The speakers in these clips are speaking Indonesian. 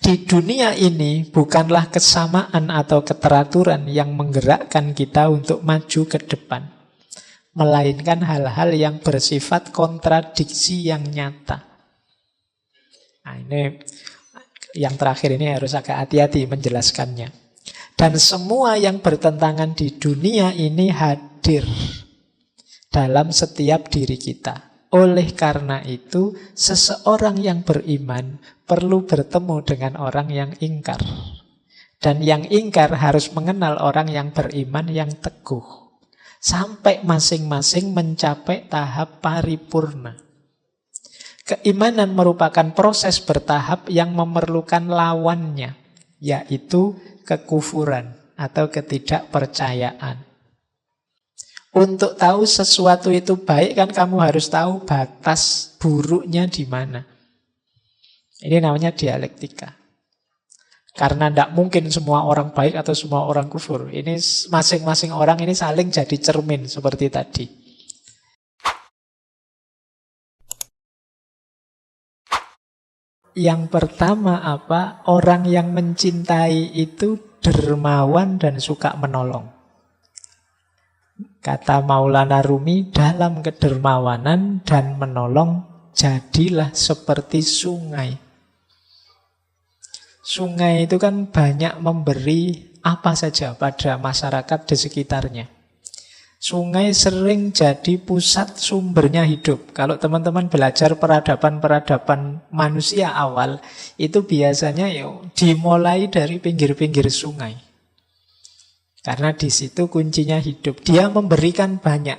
Di dunia ini bukanlah kesamaan atau keteraturan yang menggerakkan kita untuk maju ke depan, melainkan hal-hal yang bersifat kontradiksi yang nyata. Nah, ini yang terakhir ini harus agak hati-hati menjelaskannya. Dan semua yang bertentangan di dunia ini hadir dalam setiap diri kita. Oleh karena itu, seseorang yang beriman perlu bertemu dengan orang yang ingkar. Dan yang ingkar harus mengenal orang yang beriman yang teguh. Sampai masing-masing mencapai tahap paripurna. Keimanan merupakan proses bertahap yang memerlukan lawannya, yaitu kekufuran atau ketidakpercayaan. Untuk tahu sesuatu itu baik kan kamu harus tahu batas buruknya di mana. Ini namanya dialektika. Karena tidak mungkin semua orang baik atau semua orang kufur. Ini masing-masing orang ini saling jadi cermin seperti tadi. Yang pertama apa? Orang yang mencintai itu dermawan dan suka menolong. Kata Maulana Rumi, dalam kedermawanan dan menolong, jadilah seperti sungai. Sungai itu kan banyak memberi apa saja pada masyarakat di sekitarnya. Sungai sering jadi pusat sumbernya hidup. Kalau teman-teman belajar peradaban-peradaban manusia awal, itu biasanya dimulai dari pinggir-pinggir sungai. Karena di situ kuncinya hidup. Dia memberikan banyak.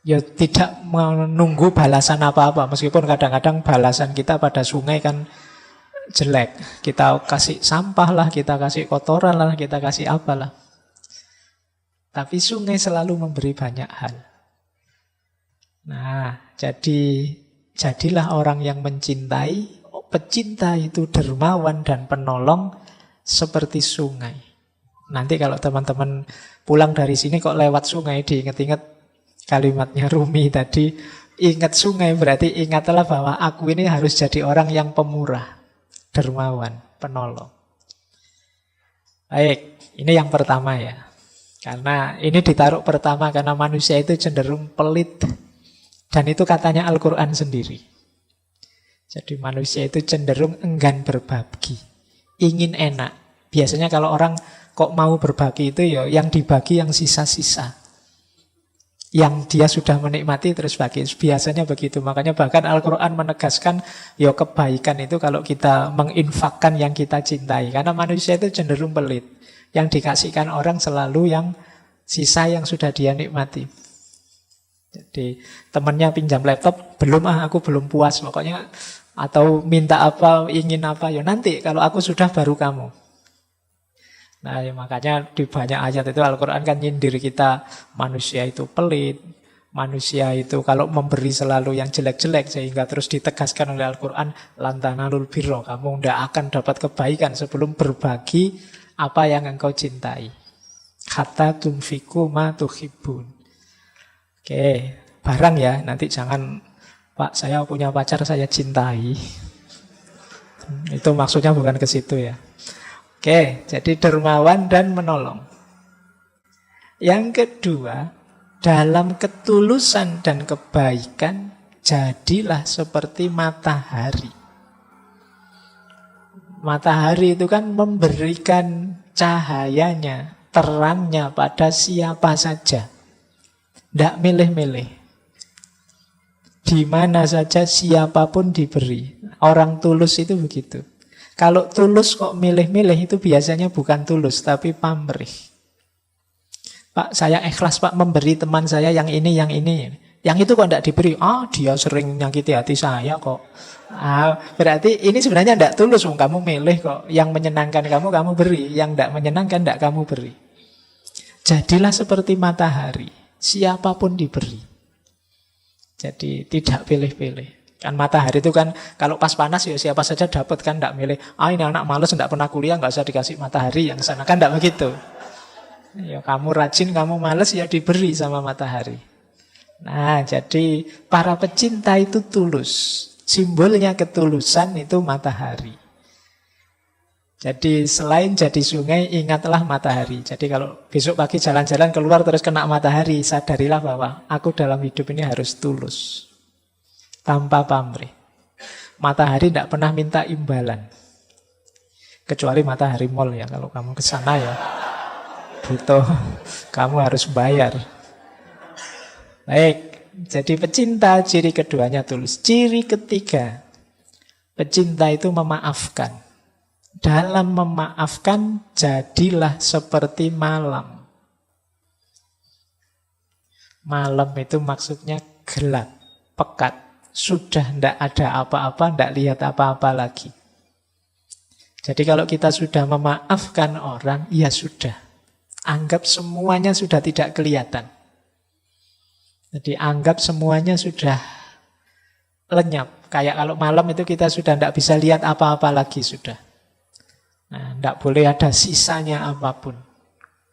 Ya tidak menunggu balasan apa-apa. Meskipun kadang-kadang balasan kita pada sungai kan jelek. Kita kasih sampah lah, kita kasih kotoran lah, kita kasih apalah. Tapi sungai selalu memberi banyak hal. Nah, jadilah orang yang mencintai. Pecinta itu dermawan dan penolong seperti sungai. Nanti kalau teman-teman pulang dari sini kok lewat sungai, diingat-ingat kalimatnya Rumi tadi. Ingat sungai berarti ingatlah bahwa aku ini harus jadi orang yang pemurah, dermawan, penolong. Baik, ini yang pertama ya. Karena ini ditaruh pertama karena manusia itu cenderung pelit. Dan itu katanya Al-Quran sendiri. Jadi manusia itu cenderung enggan berbagi, ingin enak. Biasanya kalau orang kok mau berbagi itu ya yang dibagi yang sisa-sisa. Yang dia sudah menikmati terus bagi. Biasanya begitu. Makanya bahkan Al-Quran menegaskan ya kebaikan itu kalau kita menginfakkan yang kita cintai. Karena manusia itu cenderung pelit. Yang dikasihkan orang selalu yang sisa yang sudah dia nikmati. Jadi temannya pinjam laptop, belum aku belum puas pokoknya. Atau minta apa, ingin apa, ya nanti kalau aku sudah baru kamu. Nah ya makanya di banyak ayat itu Al-Quran kan nyindir kita. Manusia itu pelit, manusia itu kalau memberi selalu yang jelek-jelek. Sehingga terus ditegaskan oleh Al-Quran, lan tanalul birra, kamu tidak akan dapat kebaikan sebelum berbagi apa yang engkau cintai. Hatta tunfiku ma tuhibbun. Oke, barang ya, nanti jangan Pak saya punya pacar saya cintai. Itu maksudnya bukan ke situ ya. Oke, jadi dermawan dan menolong. Yang kedua, dalam ketulusan dan kebaikan, jadilah seperti matahari. Matahari itu kan memberikan cahayanya, terangnya pada siapa saja. Tidak milih-milih. Di mana saja siapapun diberi. Orang tulus itu begitu. Kalau tulus kok milih-milih itu biasanya bukan tulus, tapi pamrih. Pak, saya ikhlas Pak memberi teman saya yang ini, yang ini. Yang itu kok tidak diberi. Dia sering menyakiti hati saya kok. Berarti ini sebenarnya tidak tulus. Kamu milih kok. Yang menyenangkan kamu beri. Yang tidak menyenangkan tidak kamu beri. Jadilah seperti matahari. Siapapun diberi. Jadi tidak pilih-pilih. Kan matahari itu kan kalau pas panas ya siapa saja dapat kan, tidak milih. Ini anak malas tidak pernah kuliah nggak usah dikasih matahari yang sana kan tidak begitu. Ya kamu rajin kamu malas ya diberi sama matahari. Nah jadi para pecinta itu tulus. Simbolnya ketulusan itu matahari. Jadi selain jadi sungai, ingatlah matahari. Jadi kalau besok pagi jalan-jalan keluar terus kena matahari, sadarilah bahwa aku dalam hidup ini harus tulus. Tanpa pamrih. Matahari tidak pernah minta imbalan. Kecuali matahari mall ya. Kalau kamu ke sana ya butuh, kamu harus bayar. Baik, jadi pecinta ciri keduanya tulus. Ciri ketiga, pecinta itu memaafkan. Dalam memaafkan, jadilah seperti malam. Malam itu maksudnya gelap, pekat. Sudah tidak ada apa-apa, tidak lihat apa-apa lagi. Jadi kalau kita sudah memaafkan orang, ya sudah. Anggap semuanya sudah tidak kelihatan. Jadi anggap semuanya sudah lenyap. Kayak kalau malam itu kita sudah tidak bisa lihat apa-apa lagi sudah. Nah, tidak boleh ada sisanya apapun.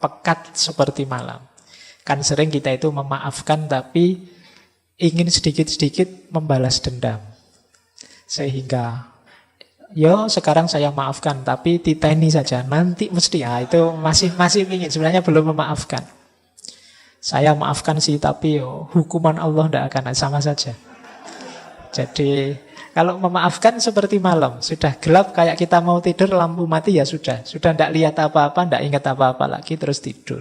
Pekat seperti malam. Kan sering kita itu memaafkan tapi ingin sedikit-sedikit membalas dendam. Sehingga, sekarang saya maafkan tapi titeni saja. Nanti mesti, itu masih ingin. Sebenarnya belum memaafkan. Saya maafkan sih tapi hukuman Allah tidak akan sama saja. Jadi kalau memaafkan seperti malam, sudah gelap kayak kita mau tidur, lampu mati ya sudah tidak lihat apa-apa, tidak ingat apa-apa lagi, terus tidur.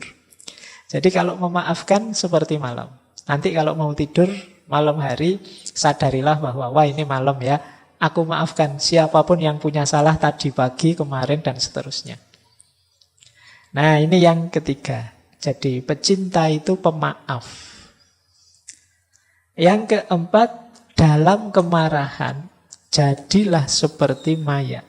Jadi kalau memaafkan seperti malam. Nanti kalau mau tidur malam hari, sadarilah bahwa wah ini malam ya, aku maafkan siapapun yang punya salah tadi pagi, kemarin dan seterusnya. Nah ini yang ketiga. Jadi pecinta itu pemaaf. Yang keempat, dalam kemarahan, jadilah seperti mayat.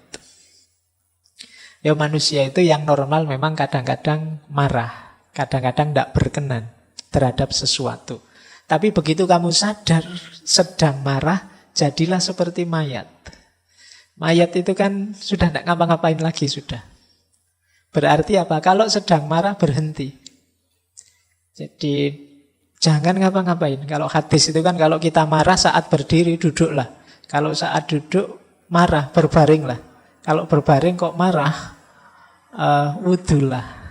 Manusia itu yang normal memang kadang-kadang marah. Kadang-kadang tidak berkenan terhadap sesuatu. Tapi begitu kamu sadar sedang marah, jadilah seperti mayat. Mayat itu kan sudah tidak ngapa-ngapain lagi sudah. Berarti apa? Kalau sedang marah berhenti. Jadi jangan ngapa-ngapain. Kalau hadis itu kan kalau kita marah saat berdiri duduklah. Kalau saat duduk marah berbaringlah. Kalau berbaring kok marah wudulah.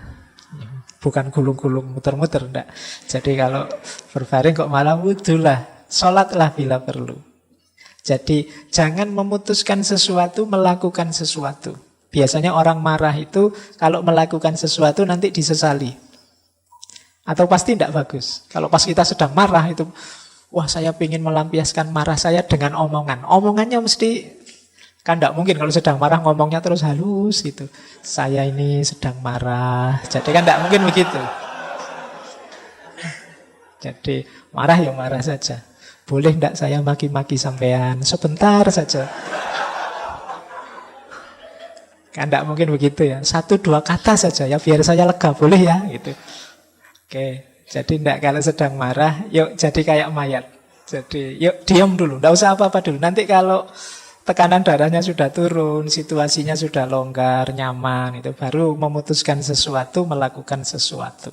Bukan gulung-gulung muter-muter enggak. Jadi kalau berbaring kok malah wudulah. Sholatlah bila perlu. Jadi jangan memutuskan sesuatu, melakukan sesuatu. Biasanya orang marah itu kalau melakukan sesuatu nanti disesali. Atau pasti tidak bagus. Kalau pas kita sedang marah itu, wah saya ingin melampiaskan marah saya dengan omongan. Omongannya mesti, kan tidak mungkin kalau sedang marah ngomongnya terus halus gitu. Saya ini sedang marah. Jadi kan tidak mungkin begitu. Jadi marah ya marah saja. Boleh tidak saya maki-maki sampean? Sebentar saja. Kan tidak mungkin begitu ya. 1-2 kata saja ya, biar saya lega. Boleh ya gitu. Oke, jadi tidak kalau sedang marah, yuk jadi kayak mayat. Jadi yuk diam dulu, tidak usah apa-apa dulu. Nanti kalau tekanan darahnya sudah turun, situasinya sudah longgar, nyaman, itu baru memutuskan sesuatu, melakukan sesuatu.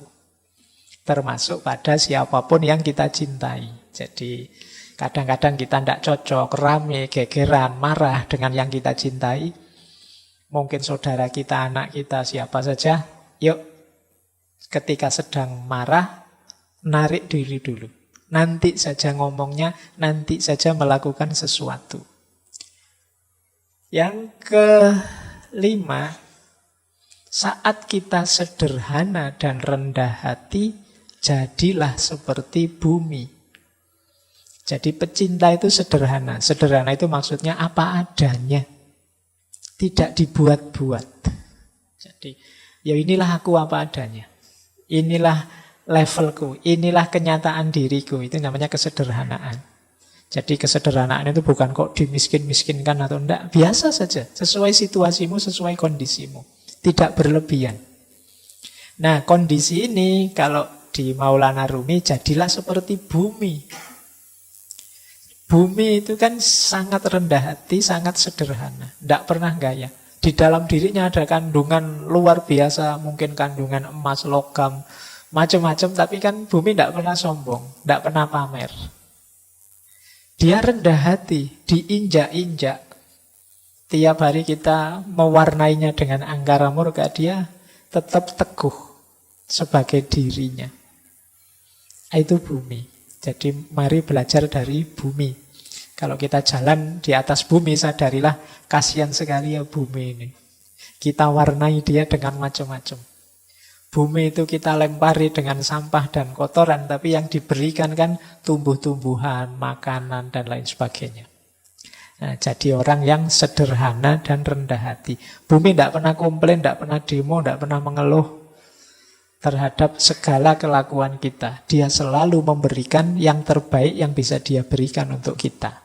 Termasuk pada siapapun yang kita cintai. Jadi kadang-kadang kita tidak cocok, rame, gegeran, marah dengan yang kita cintai. Mungkin saudara kita, anak kita, siapa saja, yuk ketika sedang marah, narik diri dulu. Nanti saja ngomongnya, nanti saja melakukan sesuatu. Yang kelima, saat kita sederhana dan rendah hati, jadilah seperti bumi. Jadi pecinta itu sederhana. Sederhana itu maksudnya apa adanya. Tidak dibuat-buat. Jadi, ya inilah aku apa adanya. Inilah levelku, inilah kenyataan diriku. Itu namanya kesederhanaan. Jadi kesederhanaan itu bukan kok dimiskin-miskinkan atau enggak. Biasa saja, sesuai situasimu, sesuai kondisimu. Tidak berlebihan. Nah kondisi ini kalau di Maulana Rumi, jadilah seperti bumi. Bumi itu kan sangat rendah hati, sangat sederhana. Tidak pernah gaya. Di dalam dirinya ada kandungan luar biasa, mungkin kandungan emas, logam, macam-macam. Tapi kan bumi tidak pernah sombong, tidak pernah pamer. Dia rendah hati, diinjak-injak. tiap hari kita mewarnainya dengan angkara murka, dia tetap teguh sebagai dirinya. Itu bumi. Jadi mari belajar dari bumi. Kalau kita jalan di atas bumi, sadarilah kasihan sekali ya bumi ini. Kita warnai dia dengan macam-macam. Bumi itu kita lempari dengan sampah dan kotoran, tapi yang diberikan kan tumbuh-tumbuhan, makanan, dan lain sebagainya. Nah, jadi orang yang sederhana dan rendah hati. Bumi tidak pernah komplain, tidak pernah demo, tidak pernah mengeluh terhadap segala kelakuan kita. Dia selalu memberikan yang terbaik yang bisa dia berikan untuk kita.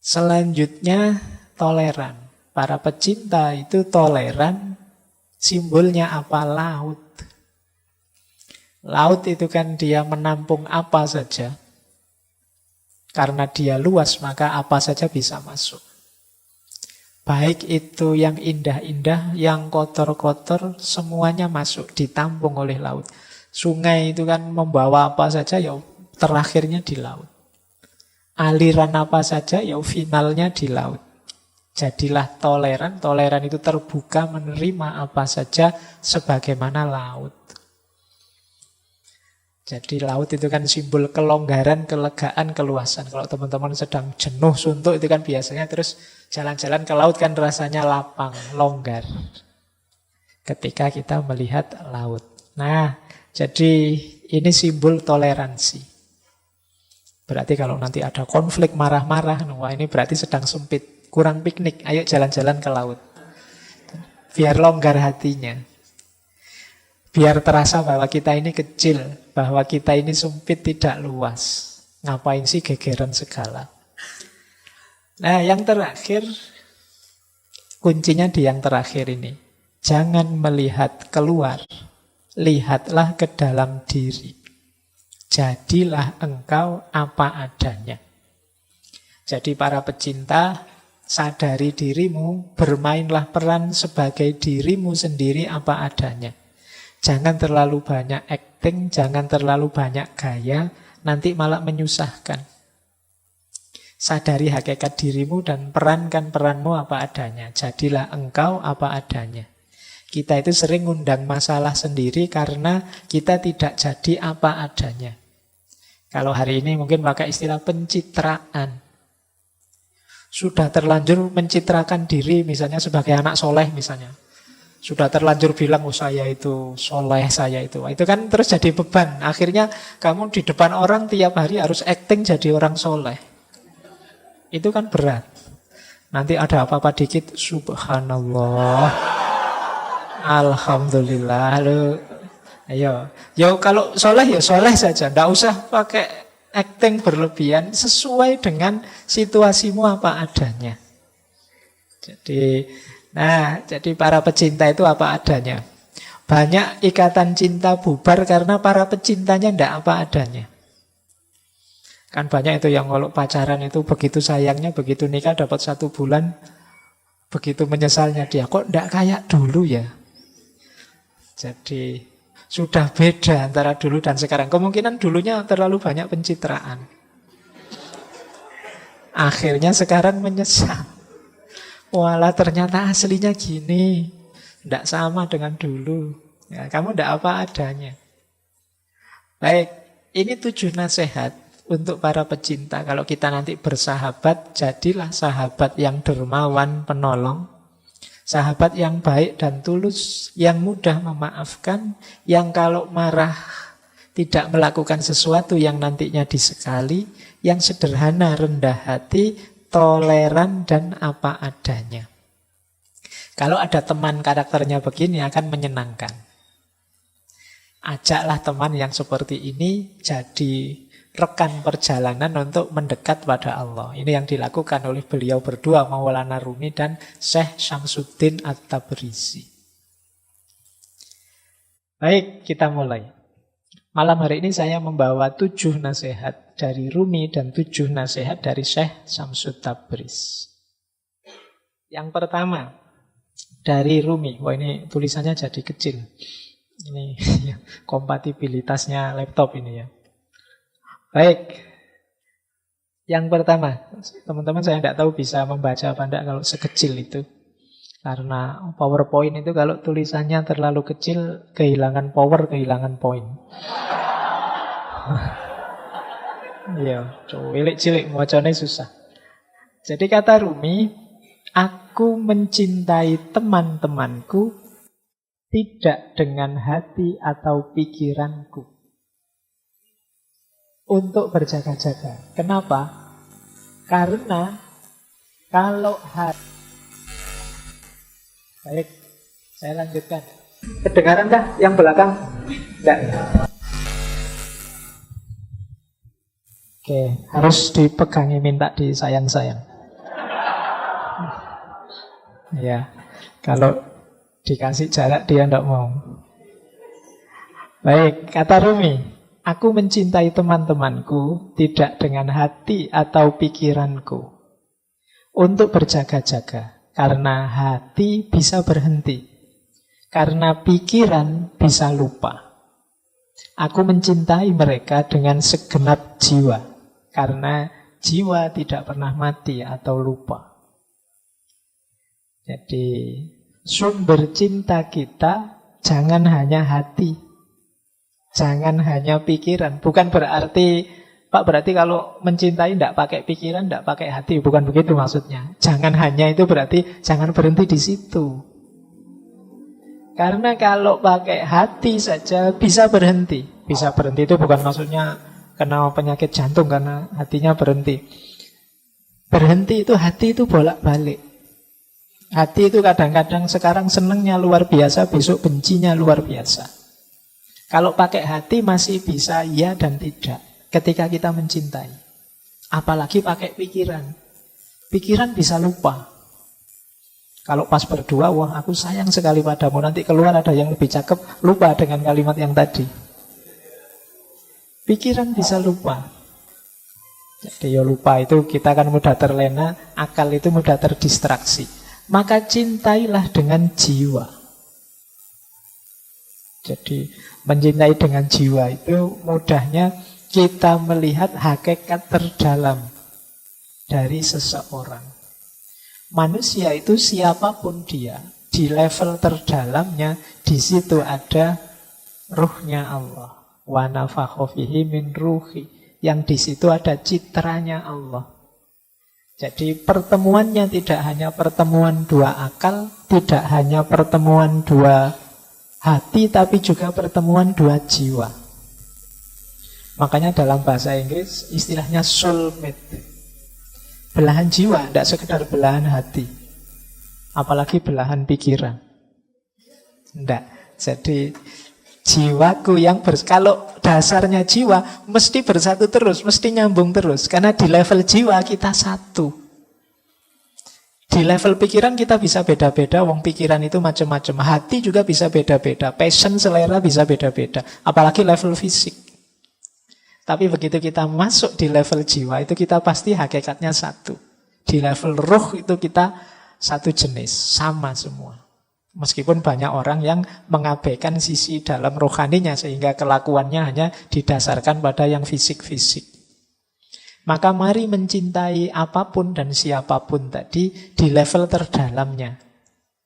Selanjutnya, toleran. Para pecinta itu toleran. Simbolnya apa? Laut. Laut itu kan dia menampung apa saja. Karena dia luas, maka apa saja bisa masuk. Baik itu yang indah-indah, yang kotor-kotor, semuanya masuk, ditampung oleh laut. Sungai itu kan membawa apa saja, ya terakhirnya di laut. Aliran apa saja, ya finalnya di laut. Jadilah toleran. Toleran itu terbuka menerima apa saja sebagaimana laut. Jadi laut itu kan simbol kelonggaran, kelegaan, keluasan. Kalau teman-teman sedang jenuh, suntuk, itu kan biasanya terus jalan-jalan ke laut kan rasanya lapang, longgar. Ketika kita melihat laut. Nah, jadi ini simbol toleransi. Berarti kalau nanti ada konflik, marah-marah, wah ini berarti sedang sempit. Kurang piknik, ayo jalan-jalan ke laut. Biar longgar hatinya. Biar terasa bahwa kita ini kecil, bahwa kita ini sempit, tidak luas. Ngapain sih gegeran segala. Nah, yang terakhir, kuncinya di yang terakhir ini. Jangan melihat keluar, lihatlah ke dalam diri. Jadilah engkau apa adanya. Jadi para pecinta, sadari dirimu, bermainlah peran sebagai dirimu sendiri apa adanya. Jangan terlalu banyak acting, jangan terlalu banyak gaya, nanti malah menyusahkan. Sadari hakikat dirimu dan perankan peranmu apa adanya. Jadilah engkau apa adanya. Kita itu sering ngundang masalah sendiri karena kita tidak jadi apa adanya. Kalau hari ini mungkin pakai istilah pencitraan. Sudah terlanjur mencitrakan diri misalnya sebagai anak soleh misalnya. Sudah terlanjur bilang, oh saya itu soleh, saya itu. Itu kan terus jadi beban. Akhirnya kamu di depan orang tiap hari harus acting jadi orang soleh. Itu kan berat. Nanti ada apa-apa dikit, subhanallah, alhamdulillah. Ayo, yo kalau soleh ya soleh saja. Nggak usah pakai acting berlebihan, sesuai dengan situasimu apa adanya. Jadi para pecinta itu apa adanya. Banyak ikatan cinta bubar karena para pecintanya tidak apa adanya. Kan banyak itu yang kalau pacaran itu begitu sayangnya, begitu nikah dapat 1 bulan, begitu menyesalnya dia, kok tidak kayak dulu ya. Jadi sudah beda antara dulu dan sekarang. Kemungkinan dulunya terlalu banyak pencitraan. Akhirnya sekarang menyesal. Walah ternyata aslinya gini. Tidak sama dengan dulu. Ya, kamu tidak apa adanya. Baik, ini 7 nasihat untuk para pecinta. Kalau kita nanti bersahabat, jadilah sahabat yang dermawan, penolong. Sahabat yang baik dan tulus, yang mudah memaafkan, yang kalau marah tidak melakukan sesuatu yang nantinya disekali, yang sederhana, rendah hati, toleran, dan apa adanya. Kalau ada teman karakternya begini akan menyenangkan. Ajaklah teman yang seperti ini jadi rekan perjalanan untuk mendekat pada Allah. Ini yang dilakukan oleh beliau berdua, Maulana Rumi dan Syekh Syamsuddin At-Tabrizi. Baik, kita mulai. Malam hari ini saya membawa 7 nasihat dari Rumi dan 7 nasihat dari Syekh Syamsuddin Tabrizi. Yang pertama, dari Rumi. Wah, ini tulisannya jadi kecil. Ini kompatibilitasnya laptop ini ya. Baik. Yang pertama, teman-teman saya tidak tahu bisa membaca apa enggak kalau sekecil itu. Karena PowerPoint itu kalau tulisannya terlalu kecil, kehilangan power, kehilangan poin. Iya, cilik-cilik, macamnya susah. Jadi kata Rumi, aku mencintai teman-temanku tidak dengan hati atau pikiranku. Untuk berjaga-jaga. Kenapa? Karena kalau hati... Baik, saya lanjutkan. Kedengaran kah yang belakang? Enggak. Oke, harus dipegangi, minta disayang-sayang. Ya, kalau dikasih jarak dia enggak mau. Baik, kata Rumi, aku mencintai teman-temanku tidak dengan hati atau pikiranku. Untuk berjaga-jaga. Karena hati bisa berhenti. Karena pikiran bisa lupa. Aku mencintai mereka dengan segenap jiwa. Karena jiwa tidak pernah mati atau lupa. Jadi sumber cinta kita jangan hanya hati. Jangan hanya pikiran. Bukan berarti Pak, berarti kalau mencintai tidak pakai pikiran, tidak pakai hati. Bukan begitu maksudnya. Jangan hanya itu berarti jangan berhenti di situ. Karena kalau pakai hati saja bisa berhenti. Bisa berhenti itu bukan maksudnya kena penyakit jantung karena hatinya berhenti. Berhenti itu hati itu bolak-balik. Hati itu kadang-kadang sekarang senengnya luar biasa, besok bencinya luar biasa. Kalau pakai hati masih bisa iya dan tidak. Ketika kita mencintai. Apalagi pakai pikiran. Pikiran bisa lupa. Kalau pas berdua, wah aku sayang sekali padamu. Nanti keluar ada yang lebih cakep, lupa dengan kalimat yang tadi. Pikiran bisa lupa. Jadi ya lupa itu kita kan mudah terlena, akal itu mudah terdistraksi. Maka cintailah dengan jiwa. Jadi mencintai dengan jiwa itu mudahnya kita melihat hakikat terdalam dari seseorang. Manusia itu siapapun dia, di level terdalamnya, di situ ada ruhnya Allah. Wa nafakha fihi min ruhi. Yang di situ ada citranya Allah. Jadi pertemuannya tidak hanya pertemuan dua akal, tidak hanya pertemuan dua hati, tapi juga pertemuan dua jiwa. Makanya dalam bahasa Inggris istilahnya soulmate. Belahan jiwa, tidak sekedar belahan hati. Apalagi belahan pikiran. Tidak. Jadi jiwaku yang kalau dasarnya jiwa mesti bersatu terus, mesti nyambung terus. Karena di level jiwa kita satu. Di level pikiran kita bisa beda-beda. Wong pikiran itu macam-macam. Hati juga bisa beda-beda. Passion, selera bisa beda-beda. Apalagi level fisik. Tapi begitu kita masuk di level jiwa, itu kita pasti hakikatnya satu. Di level ruh itu kita satu jenis, sama semua. Meskipun banyak orang yang mengabaikan sisi dalam rohaninya, sehingga kelakuannya hanya didasarkan pada yang fisik-fisik. Maka mari mencintai apapun dan siapapun tadi di level terdalamnya.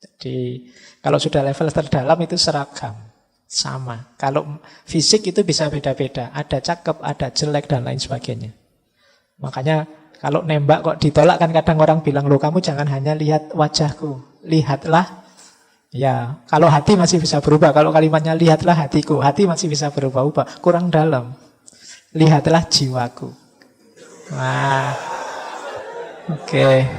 Jadi kalau sudah level terdalam itu seragam. Sama. Kalau fisik itu bisa beda-beda. Ada cakep, ada jelek, dan lain sebagainya. Makanya kalau nembak kok ditolak kan kadang orang bilang, loh kamu jangan hanya lihat wajahku. Lihatlah. Ya, kalau hati masih bisa berubah. Kalau kalimatnya lihatlah hatiku. Hati masih bisa berubah-ubah. Kurang dalam. Lihatlah jiwaku. Wah. Oke.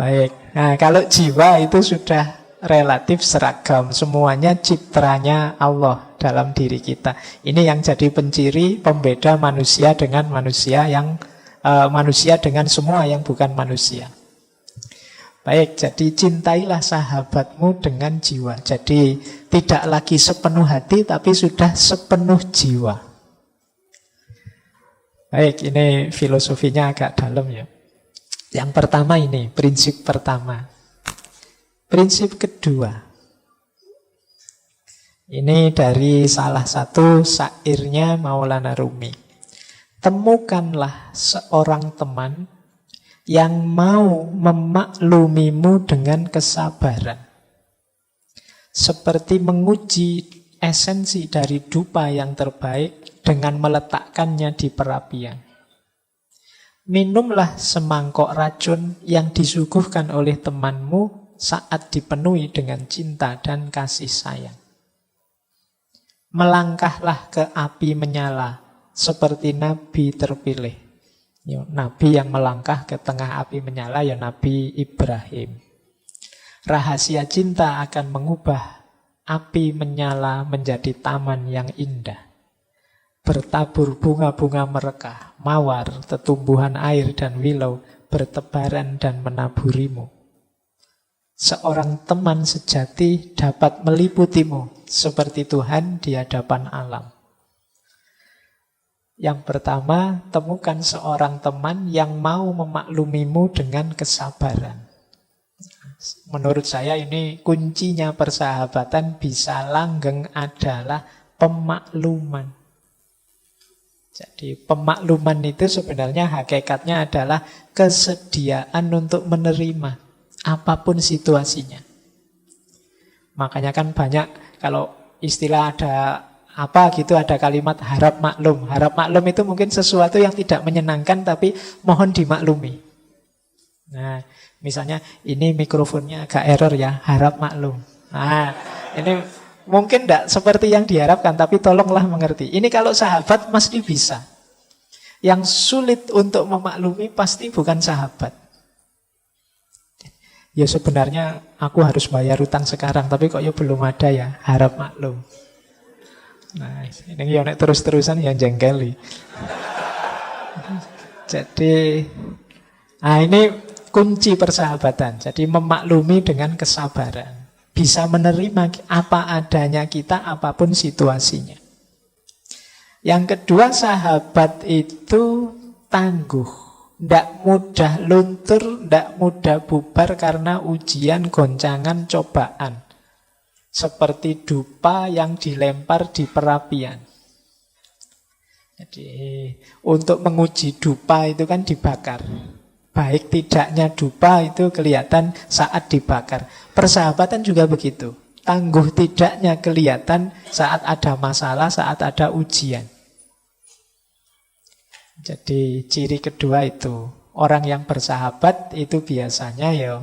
Baik. Nah, kalau jiwa itu sudah relatif seragam. Semuanya citranya Allah dalam diri kita. Ini yang jadi penciri pembeda manusia dengan manusia yang manusia dengan semua yang bukan manusia. Baik, jadi cintailah sahabatmu dengan jiwa. Jadi tidak lagi sepenuh hati tapi sudah sepenuh jiwa. Baik, ini filosofinya agak dalam ya. Yang pertama ini, prinsip pertama. Prinsip kedua, ini dari salah satu syairnya Maulana Rumi. Temukanlah seorang teman yang mau memaklumimu dengan kesabaran. Seperti menguji esensi dari dupa yang terbaik dengan meletakkannya di perapian. Minumlah semangkok racun yang disuguhkan oleh temanmu saat dipenuhi dengan cinta dan kasih sayang. Melangkahlah ke api menyala seperti Nabi terpilih. Nabi yang melangkah ke tengah api menyala ya Nabi Ibrahim. Rahasia cinta akan mengubah api menyala menjadi taman yang indah. Bertabur bunga-bunga merekah, mawar, tetumbuhan air dan willow bertebaran dan menaburimu. Seorang teman sejati dapat meliputimu seperti Tuhan di hadapan alam. Yang pertama, temukan seorang teman yang mau memaklumimu dengan kesabaran. Menurut saya ini kuncinya persahabatan bisa langgeng adalah pemakluman. Jadi pemakluman itu sebenarnya hakikatnya adalah kesediaan untuk menerima apapun situasinya. Makanya kan banyak kalau istilah ada apa gitu, ada kalimat harap maklum. Harap maklum itu mungkin sesuatu yang tidak menyenangkan tapi mohon dimaklumi. Nah, misalnya ini mikrofonnya agak error ya, harap maklum. Nah, ini mungkin tidak seperti yang diharapkan, tapi tolonglah mengerti. Ini kalau sahabat mesti bisa. Yang sulit untuk memaklumi pasti bukan sahabat. Ya sebenarnya aku harus bayar utang sekarang, tapi kok ya belum ada ya, harap maklum. Nah, ini yang terus-terusan yang jengkeli. Jadi, ini kunci persahabatan. Jadi memaklumi dengan kesabaran. Bisa menerima apa adanya kita, apapun situasinya. Yang kedua, sahabat itu tangguh. Tidak mudah luntur, tidak mudah bubar karena ujian, goncangan, cobaan. Seperti dupa yang dilempar di perapian. Jadi untuk menguji dupa itu kan dibakar. Baik tidaknya dupa itu kelihatan saat dibakar. Persahabatan juga begitu. Tangguh tidaknya kelihatan saat ada masalah, saat ada ujian. Jadi ciri kedua itu, orang yang bersahabat itu biasanya ya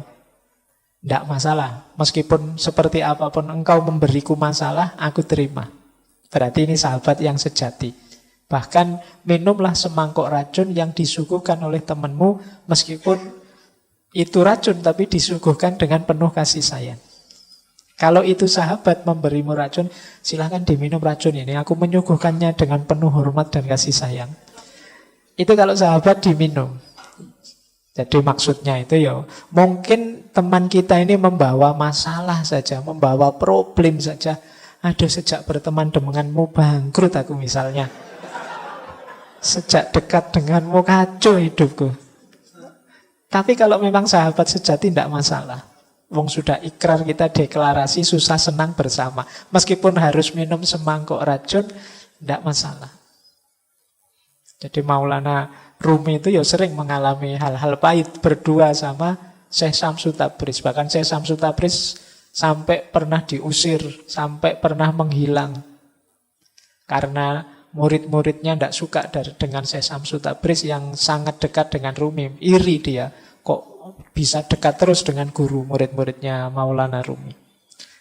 tidak masalah. Meskipun seperti apapun engkau memberiku masalah, aku terima. Berarti ini sahabat yang sejati. Bahkan minumlah semangkok racun yang disuguhkan oleh temanmu, meskipun itu racun tapi disuguhkan dengan penuh kasih sayang. Kalau itu sahabat memberimu racun, silahkan diminum racun ini. Aku menyuguhkannya dengan penuh hormat dan kasih sayang. Itu kalau sahabat diminum. Jadi maksudnya itu ya, mungkin teman kita ini membawa masalah saja, membawa problem saja. Aduh, sejak berteman denganmu bangkrut aku misalnya. Sejak dekat denganmu kacau hidupku. Tapi kalau memang sahabat sejati tidak masalah. Wong sudah ikrar, kita deklarasi susah senang bersama. Meskipun harus minum semangkok racun, tidak masalah. Jadi Maulana Rumi itu ya sering mengalami hal-hal pahit berdua sama Syekh Syamsul Tabriz. Bahkan Syekh Syamsul Tabriz sampai pernah diusir, sampai pernah menghilang. Karena murid-muridnya tidak suka dengan Syekh Syamsul Tabriz yang sangat dekat dengan Rumi. Iri dia, kok bisa dekat terus dengan guru murid-muridnya Maulana Rumi.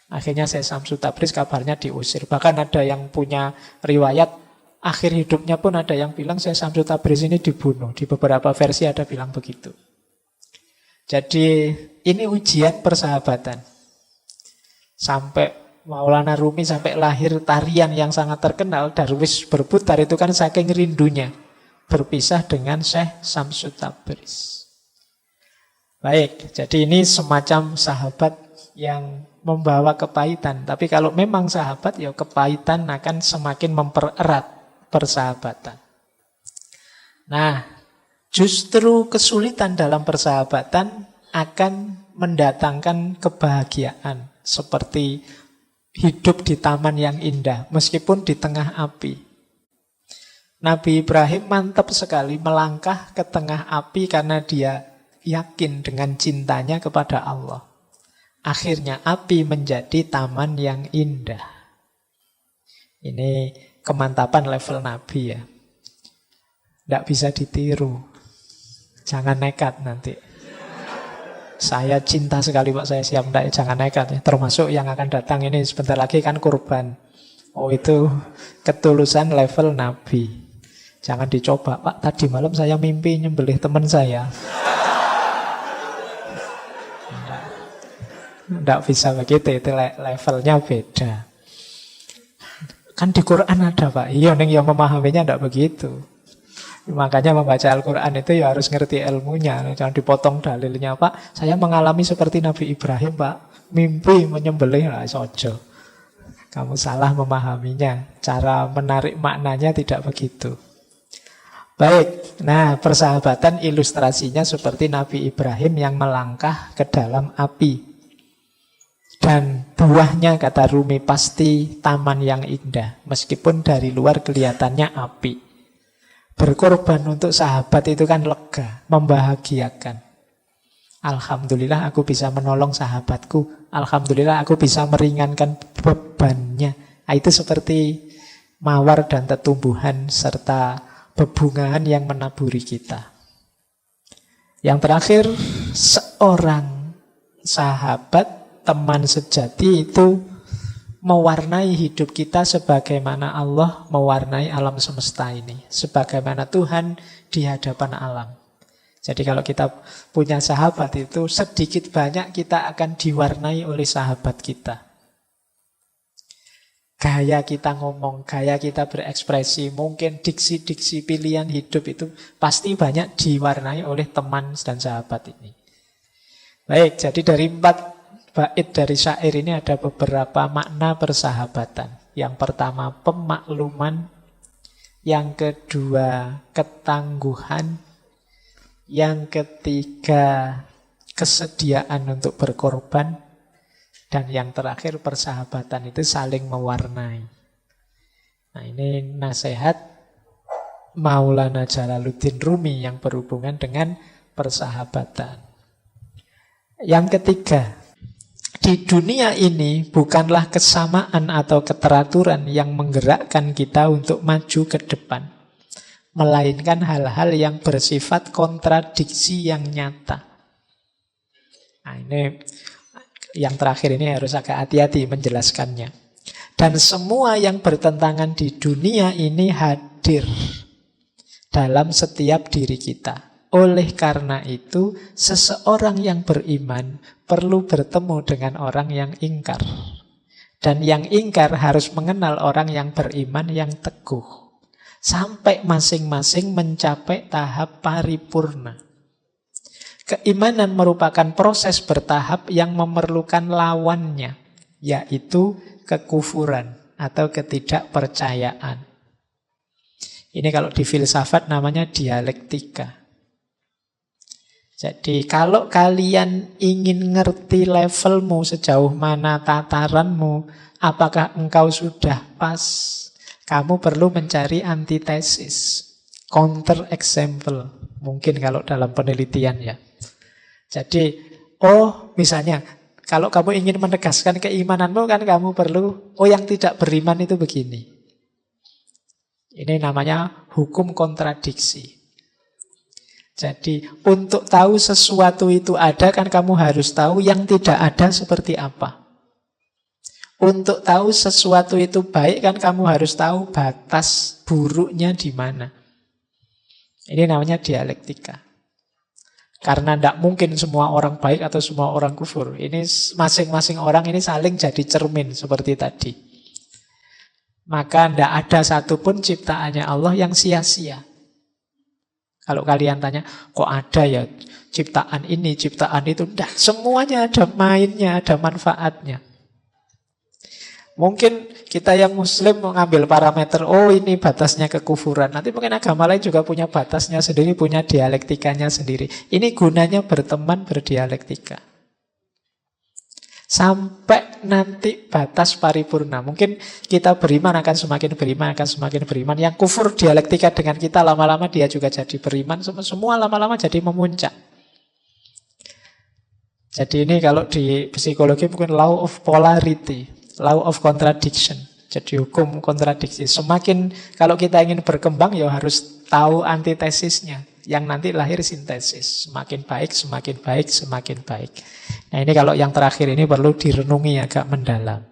Akhirnya Syekh Syamsul Tabriz kabarnya diusir. Bahkan ada yang punya riwayat akhir hidupnya pun ada yang bilang Syekh Syamsul Tabriz ini dibunuh. Di beberapa versi ada bilang begitu. Jadi ini ujian persahabatan. Sampai Maulana Rumi sampai lahir tarian yang sangat terkenal, Darwis berputar, itu kan saking rindunya berpisah dengan Syekh Syamsul Tabriz. Baik, jadi ini semacam sahabat yang membawa kepahitan. Tapi kalau memang sahabat, ya kepahitan akan semakin mempererat persahabatan. Nah, justru kesulitan dalam persahabatan akan mendatangkan kebahagiaan. Seperti hidup di taman yang indah, meskipun di tengah api. Nabi Ibrahim mantap sekali melangkah ke tengah api karena dia yakin dengan cintanya kepada Allah. Akhirnya api menjadi taman yang indah. Ini kemantapan level Nabi ya. Tidak bisa ditiru. Jangan nekat nanti. Saya cinta sekali Pak, saya siap. Tidak, jangan nekat ya. Termasuk yang akan datang ini sebentar lagi kan kurban. Oh itu ketulusan level Nabi. Jangan dicoba, Pak tadi malam saya mimpi nyembelih teman saya. Tidak bisa begitu, itu levelnya beda. Kan di Quran ada Pak. Iya, yang memahaminya tidak begitu. Makanya membaca Al-Quran itu ya harus ngerti ilmunya. Jangan dipotong dalilnya. Pak, saya mengalami seperti Nabi Ibrahim Pak. Mimpi menyembelih, lah sojo. Kamu salah memahaminya. Cara menarik maknanya tidak begitu. Baik, nah persahabatan ilustrasinya seperti Nabi Ibrahim yang melangkah ke dalam api. Dan buahnya, kata Rumi, pasti taman yang indah. Meskipun dari luar kelihatannya api. Berkorban untuk sahabat itu kan lega, membahagiakan. Alhamdulillah aku bisa menolong sahabatku. Alhamdulillah aku bisa meringankan bebannya. Itu seperti mawar dan tetumbuhan serta bebungahan yang menaburi kita. Yang terakhir, seorang sahabat, teman sejati itu mewarnai hidup kita sebagaimana Allah mewarnai alam semesta ini. Sebagaimana Tuhan di hadapan alam. Jadi kalau kita punya sahabat itu sedikit banyak kita akan diwarnai oleh sahabat kita. Gaya kita ngomong, gaya kita berekspresi, mungkin diksi-diksi pilihan hidup itu pasti banyak diwarnai oleh teman dan sahabat ini. Baik, jadi dari 4 bait dari syair ini ada beberapa makna persahabatan. Yang pertama pemakluman, yang kedua ketangguhan, yang ketiga kesediaan untuk berkorban, dan yang terakhir persahabatan itu saling mewarnai. Nah ini nasihat Maulana Jalaluddin Rumi yang berhubungan dengan persahabatan. Yang ketiga, di dunia ini bukanlah kesamaan atau keteraturan yang menggerakkan kita untuk maju ke depan, melainkan hal-hal yang bersifat kontradiksi yang nyata. Nah ini yang terakhir ini harus agak hati-hati menjelaskannya. Dan semua yang bertentangan di dunia ini hadir dalam setiap diri kita. Oleh karena itu, seseorang yang beriman perlu bertemu dengan orang yang ingkar. Dan yang ingkar harus mengenal orang yang beriman yang teguh. Sampai masing-masing mencapai tahap paripurna. Keimanan merupakan proses bertahap yang memerlukan lawannya, yaitu kekufuran atau ketidakpercayaan. Ini kalau di filsafat namanya dialektika. Jadi kalau kalian ingin ngerti levelmu sejauh mana tataranmu, apakah engkau sudah pas, kamu perlu mencari antitesis, counter example. Mungkin kalau dalam penelitian ya. Jadi, misalnya, kalau kamu ingin menegaskan keimananmu kan kamu perlu, yang tidak beriman itu begini. Ini namanya hukum kontradiksi. Jadi untuk tahu sesuatu itu ada kan kamu harus tahu yang tidak ada seperti apa. Untuk tahu sesuatu itu baik kan kamu harus tahu batas buruknya di mana. Ini namanya dialektika. Karena tidak mungkin semua orang baik atau semua orang kufur. Ini masing-masing orang ini saling jadi cermin seperti tadi. Maka tidak ada satupun ciptaannya Allah yang sia-sia. Kalau kalian tanya, kok ada ya ciptaan ini, ciptaan itu? Tidak, semuanya ada mainnya, ada manfaatnya. Mungkin kita yang muslim mengambil parameter, ini batasnya kekufuran. Nanti mungkin agama lain juga punya batasnya sendiri, punya dialektikanya sendiri. Ini gunanya berteman, berdialektika. Sampai nanti batas paripurna. Mungkin kita beriman akan semakin beriman, akan semakin beriman. Yang kufur dialektika dengan kita, lama-lama dia juga jadi beriman. Semua lama-lama jadi memuncak. Jadi ini kalau di psikologi mungkin law of polarity, law of contradiction. Jadi hukum kontradiksi. Semakin kalau kita ingin berkembang ya harus tahu antitesisnya. Yang nanti lahir sintesis. Semakin baik, semakin baik, semakin baik. Nah ini kalau yang terakhir ini perlu direnungi agak mendalam.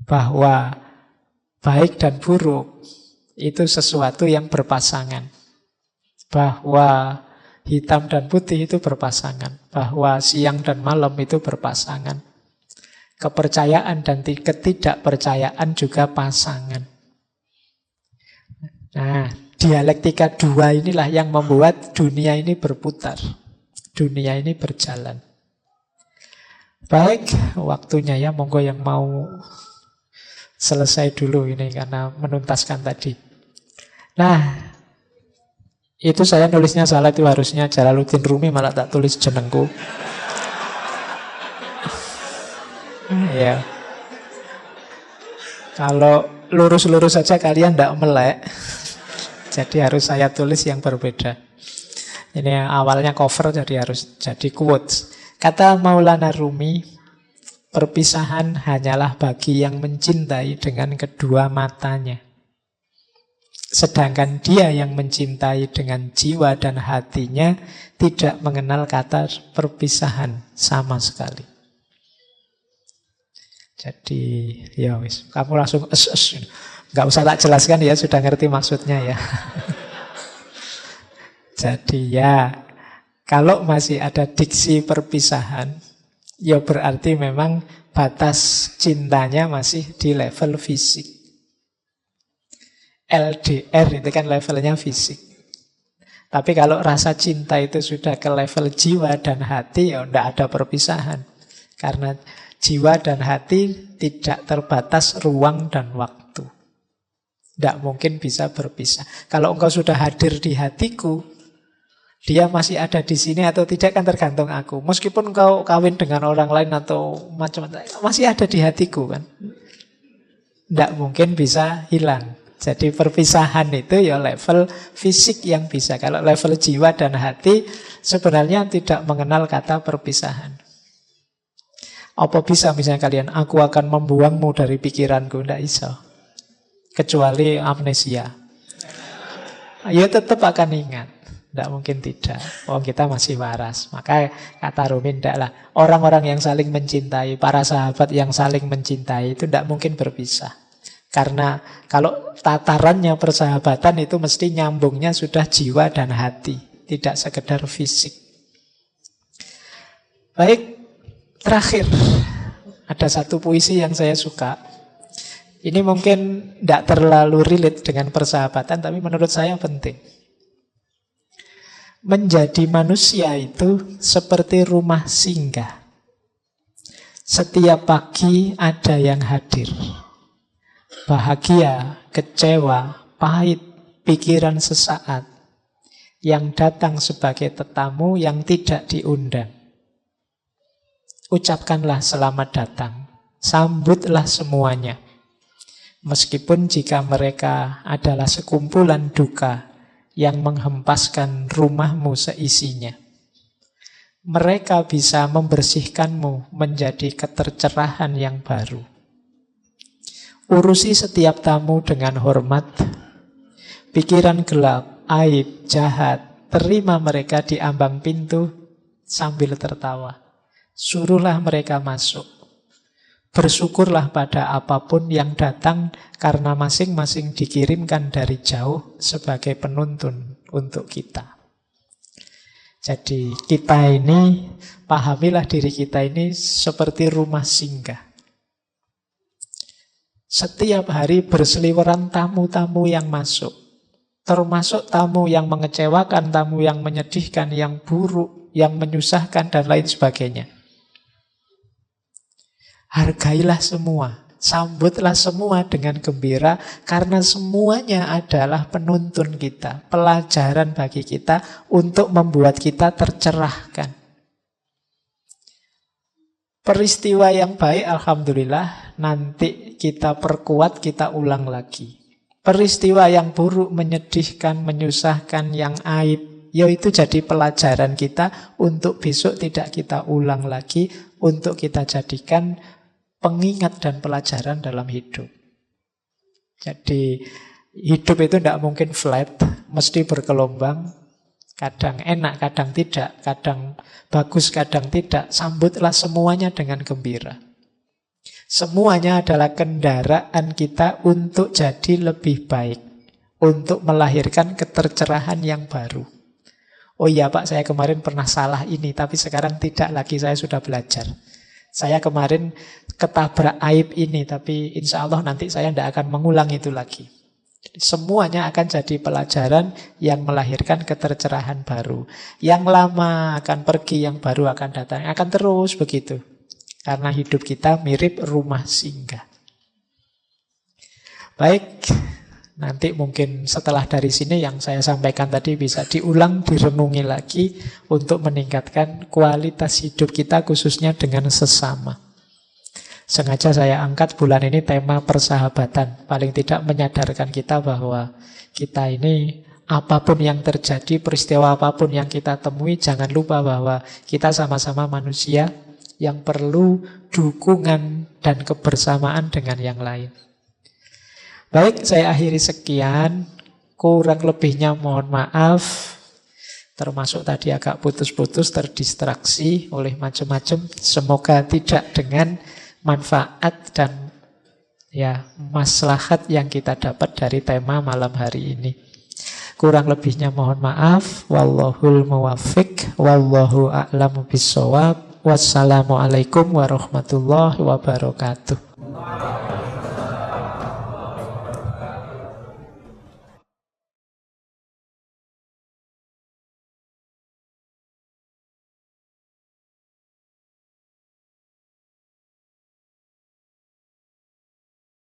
Bahwa baik dan buruk itu sesuatu yang berpasangan. Bahwa hitam dan putih itu berpasangan. Bahwa siang dan malam itu berpasangan. Kepercayaan dan ketidakpercayaan juga pasangan. Nah, dialektika dua inilah yang membuat dunia ini berputar. Dunia ini berjalan. Baik, waktunya ya. Monggo yang mau selesai dulu ini karena menuntaskan tadi. Nah, itu saya nulisnya salah, itu harusnya Jalaluddin Rumi, malah tak tulis jenengku. Ya. Kalau lurus-lurus saja kalian tidak melek. Jadi harus saya tulis yang berbeda. Ini awalnya cover jadi harus jadi quotes. Kata Maulana Rumi, perpisahan hanyalah bagi yang mencintai dengan kedua matanya. Sedangkan dia yang mencintai dengan jiwa dan hatinya tidak mengenal kata perpisahan sama sekali. Jadi ya wis, kamu langsung nggak usah tak jelaskan ya, sudah ngerti maksudnya ya. Jadi ya, kalau masih ada diksi perpisahan, ya berarti memang batas cintanya masih di level fisik. LDR itu kan levelnya fisik. Tapi kalau rasa cinta itu sudah ke level jiwa dan hati, ya tidak ada perpisahan. Karena jiwa dan hati tidak terbatas ruang dan waktu. Tidak mungkin bisa berpisah. Kalau engkau sudah hadir di hatiku, dia masih ada di sini atau tidak kan tergantung aku. Meskipun engkau kawin dengan orang lain atau macam-macam, masih ada di hatiku kan. Tidak mungkin bisa hilang. Jadi perpisahan itu ya level fisik yang bisa. Kalau level jiwa dan hati sebenarnya tidak mengenal kata perpisahan. Apa bisa misalnya kalian, aku akan membuangmu dari pikiranku? Tidak bisa. Kecuali amnesia. Ya tetap akan ingat. Tidak mungkin tidak. Oh kita masih waras. Maka kata Rumi, tidaklah. Orang-orang yang saling mencintai, para sahabat yang saling mencintai itu tidak mungkin berpisah. Karena kalau tatarannya persahabatan itu mesti nyambungnya sudah jiwa dan hati. Tidak sekedar fisik. Baik. Terakhir, ada satu puisi yang saya suka. Ini mungkin tidak terlalu relate dengan persahabatan, tapi menurut saya penting. Menjadi manusia itu seperti rumah singgah. Setiap pagi ada yang hadir. Bahagia, kecewa, pahit, pikiran sesaat. Yang datang sebagai tetamu yang tidak diundang. Ucapkanlah selamat datang, sambutlah semuanya. Meskipun jika mereka adalah sekumpulan duka yang menghempaskan rumahmu seisinya. Mereka bisa membersihkanmu menjadi ketercerahan yang baru. Urusi setiap tamu dengan hormat. Pikiran gelap, aib, jahat, terima mereka di ambang pintu sambil tertawa. Suruhlah mereka masuk. Bersyukurlah pada apapun yang datang karena masing-masing dikirimkan dari jauh sebagai penuntun untuk kita. Jadi kita ini, pahamilah diri kita ini seperti rumah singgah. Setiap hari berseliweran tamu-tamu yang masuk. Termasuk tamu yang mengecewakan, tamu yang menyedihkan, yang buruk, yang menyusahkan, dan lain sebagainya. Hargailah semua, sambutlah semua dengan gembira, karena semuanya adalah penuntun kita, pelajaran bagi kita untuk membuat kita tercerahkan. Peristiwa yang baik, alhamdulillah, nanti kita perkuat, kita ulang lagi. Peristiwa yang buruk, menyedihkan, menyusahkan, yang aib, ya itu jadi pelajaran kita untuk besok tidak kita ulang lagi, untuk kita jadikan pengingat dan pelajaran dalam hidup. Jadi hidup itu tidak mungkin flat, mesti bergelombang. Kadang enak, kadang tidak, kadang bagus, kadang tidak. Sambutlah semuanya dengan gembira. Semuanya adalah kendaraan kita untuk jadi lebih baik, untuk melahirkan ketercerahan yang baru. Oh iya Pak, saya kemarin pernah salah ini, tapi sekarang tidak lagi, saya sudah belajar. Saya kemarin ketabrak aib ini, tapi insya Allah nanti saya tidak akan mengulang itu lagi. Semuanya akan jadi pelajaran yang melahirkan ketercerahan baru. Yang lama akan pergi, yang baru akan datang. Akan terus begitu. Karena hidup kita mirip rumah singgah. Baik, nanti mungkin setelah dari sini yang saya sampaikan tadi bisa diulang, direnungi lagi untuk meningkatkan kualitas hidup kita khususnya dengan sesama. Sengaja saya angkat bulan ini tema persahabatan. Paling tidak menyadarkan kita bahwa kita ini apapun yang terjadi, peristiwa apapun yang kita temui, jangan lupa bahwa kita sama-sama manusia yang perlu dukungan dan kebersamaan dengan yang lain. Baik, saya akhiri sekian. Kurang lebihnya mohon maaf. Termasuk tadi agak putus-putus, terdistraksi oleh macam-macam. Semoga tidak dengan manfaat dan ya maslahat yang kita dapat dari tema malam hari ini. Kurang lebihnya mohon maaf. Wallahul muwaffiq, wallahu a'lamu bissawab. Wassalamualaikum warahmatullahi wabarakatuh.